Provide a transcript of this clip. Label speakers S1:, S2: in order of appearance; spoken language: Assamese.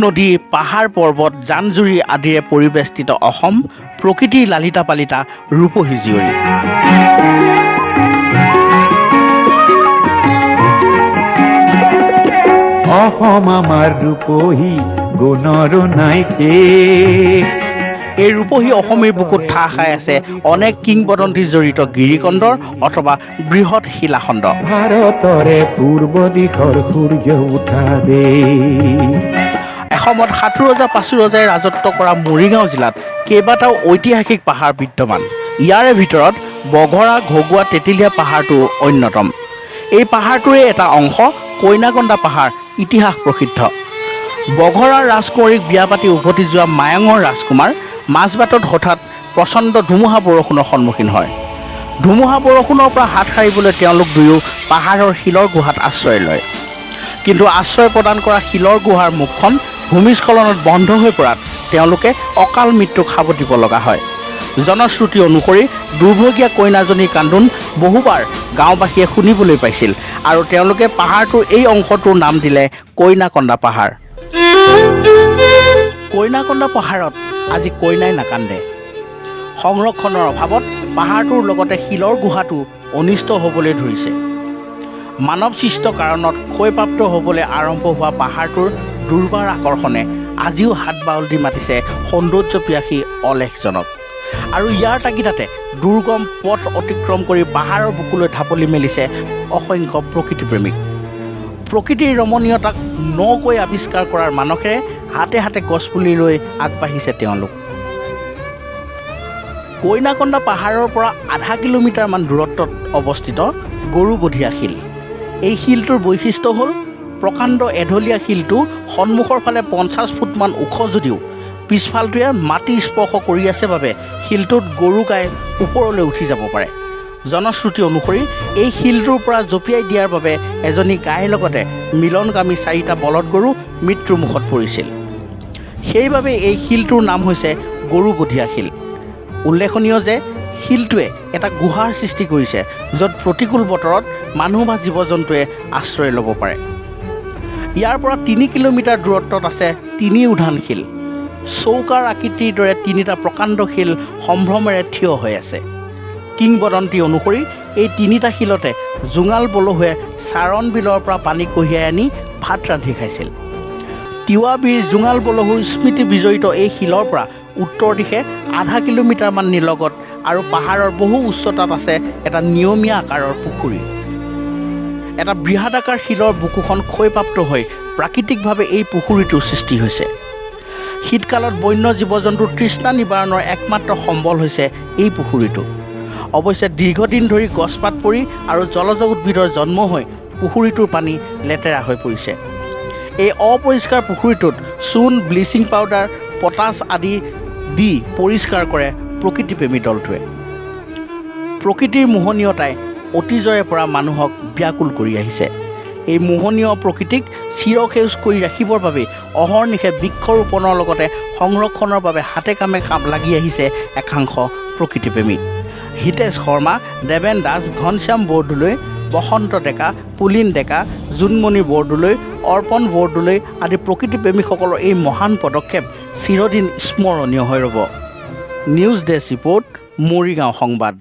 S1: নদী পাহাৰ পৰ্বত জান-জুৰি আদিৰে পৰিবেষ্টিত অসম প্ৰকৃতিৰ লালিতা পালিতা ৰূপহী জীয়ৰী।
S2: অসম আমাৰ ৰূপহী গুণৰো নাই শেষ।
S1: এই ৰূপহী অসমীৰ বুকুত ঠাহ খাই আছে অনেক কিংবদন্তি জড়িত গিৰিকন্দৰ অথবা বৃহৎ শিলাখণ্ড।
S2: ভাৰতৰে পূৰ্ব দিশৰ সূৰ্য উঠা দেশ।
S1: এসময়ত সাতু ৰজা পাঁচু ৰজাই ৰাজত্ব কৰা মৰিগাঁও জিলাত কেইবাটাও ঐতিহাসিক পাহাৰ বিদ্যমান। ইয়াৰে ভিতৰত বঘৰা, ঘগুৱা, তেতেলীয়া পাহাৰটো অন্যতম। এই পাহাৰটোৰে এটা অংশ কইনা কন্দা পাহাৰ ইতিহাস প্ৰসিদ্ধ। বঘৰাৰ ৰাজকুঁৱৰীক বিয়া পাতি উভতি যোৱা মায়ঙৰ ৰাজকুমাৰ মাজবাটত হঠাৎ প্ৰচণ্ড ধুমুহা বৰষুণৰ সন্মুখীন হয়। ধুমুহা বৰষুণৰ পৰা হাত সাৰিবলৈ তেওঁলোক দুয়ো পাহাৰৰ শিলৰ গুহাত আশ্ৰয় লয়। কিন্তু আশ্ৰয় প্ৰদান কৰা শিলৰ গুহাৰ মুখখন ভূমিস্খলনত বন্ধ হৈ পৰাত তেওঁলোকে অকাল মৃত্যুক সাৱটিব লগা হয়। জনশ্ৰুতি অনুসৰি দুৰ্ভগীয়া কইনাজনীৰ কান্দোন বহুবাৰ গাঁওবাসীয়ে শুনিবলৈ পাইছিল আৰু তেওঁলোকে পাহাৰটোৰ এই অংশটোৰ নাম দিলে কইনা কন্দা পাহাৰ। কইনা কন্দা পাহাৰত আজি কইনাই নাকান্দে। সংৰক্ষণৰ অভাৱত পাহাৰটোৰ লগতে শিলৰ গুহাটো অনিষ্ট হ'বলৈ ধৰিছে। মানৱসৃষ্ট কাৰণত ক্ষয়প্ৰাপ্ত হ'বলৈ আৰম্ভ হোৱা পাহাৰটোৰ দুৰ্বাৰ আকৰ্ষণে আজিও হাত বাউল দি মাতিছে সৌন্দৰ্য পিয়াসী অলেখজনক। আৰু ইয়াৰ তাগিদাতে দুৰ্গম পথ অতিক্ৰম কৰি পাহাৰৰ বুকুলৈ ঢাপলি মেলিছে অসংখ্য প্ৰকৃতিপ্ৰেমিক। প্ৰকৃতিৰ ৰমণীয়তাক নকৈ আৱিষ্কাৰ কৰাৰ মানসেৰে হাতে হাতে গছপুলি লৈ আগবাঢ়িছে তেওঁলোক। কইনা কন্দা পাহাৰৰ পৰা আধা কিলোমিটাৰমান দূৰত্বত অৱস্থিত গৰুবধীয়া শিল। এই শিলটোৰ বৈশিষ্ট্য হ'ল প্ৰকাণ্ড এঢলীয়া শিলটো সন্মুখৰ ফালে 50 ফুটমান ওখ যদিও পিছফালটোৱে মাটি স্পৰ্শ কৰি আছে বাবে শিলটোত গৰু গাই ওপৰলৈ উঠি যাব পাৰে। জনশ্ৰুতি অনুসৰি এই শিলটোৰ পৰা জঁপিয়াই দিয়াৰ বাবে এজনী গাইৰ লগতে মিলনগামী 4টা বলদ গৰু মৃত্যুৰ মুখত পৰিছিল। সেইবাবে এই শিলটোৰ নাম হৈছে গৰুবধীয়া শিল। উল্লেখনীয় যে শিলটোৱে এটা গুহাৰ সৃষ্টি কৰিছে য'ত প্ৰতিকূল বতৰত মানুহ বা জীৱ জন্তুৱে আশ্ৰয় ল'ব পাৰে। ইয়াৰ পৰা 3 কিলোমিটাৰ দূৰত্বত আছে 3 উধান শিল। চৌকাৰ আকৃতিৰ দৰে 3টা প্ৰকাণ্ড শিল সম্ভ্ৰমেৰে থিয় হৈ আছে। কিংবদন্তি অনুসৰি এই 3টা শিলতে জোঙাল বলহুৱে চাৰণ বিলৰ পৰা পানী কঢ়িয়াই আনি ভাত ৰান্ধি খাইছিল। তিৱা বীৰ জোঙাল বলহুৰ স্মৃতি বিজড়িত এই শিলৰ পৰা উত্তৰ দিশে আধা কিলোমিটাৰমান নিলগত আৰু পাহাৰৰ বহু উচ্চতাত আছে এটা নিয়মীয়া আকাৰৰ পুখুৰী। এটা বৃহদাকাৰ শিলৰ বুকুখন ক্ষয়প্ৰাপ্ত হৈ প্ৰাকৃতিকভাৱে এই পুখুৰীটোৰ সৃষ্টি হৈছে। শীতকালত বন্য জীৱ জন্তুৰ তৃষ্ণা নিবাৰণৰ একমাত্ৰ সম্বল হৈছে এই পুখুৰীটো। অৱশ্যে দীৰ্ঘদিন ধৰি গছপাত পৰি আৰু জলজ উদ্ভিদৰ জন্ম হৈ পুখুৰীটোৰ পানী লেতেৰা হৈ পৰিছে। এই অপৰিষ্কাৰ পুখুৰীটোত চূণ, ব্লিচিং পাউডাৰ, পটাছ আদি দি পৰিষ্কাৰ কৰে প্ৰকৃতিপ্ৰেমী দলটোৱে। প্ৰকৃতিৰ মোহনীয়তাই অতীজৰে পৰা মানুহক ব্যাকুল কৰি আহিছে। এই মোহনীয় প্ৰকৃতিক চিৰসেউজ কৰি ৰাখিবৰ বাবে অহৰ্নিশে বৃক্ষৰোপণৰ লগতে সংৰক্ষণৰ বাবে হাতে কামে লাগি আহিছে একাংশ প্ৰকৃতিপ্ৰেমী। হিতেশ শৰ্মা, দেৱেন দাস, ঘনশ্যাম বৰদলৈ, বসন্ত ডেকা, পুলিন ডেকা, জোনমণি বৰদলৈ, অৰ্পণ বৰদলৈ আদি প্ৰকৃতিপ্ৰেমীসকলৰ এই মহান পদক্ষেপ চিৰদিন স্মৰণীয় হৈ ৰ'ব। নিউজ ডেস্ক ৰিপৰ্ট, মৰিগাঁও সংবাদ।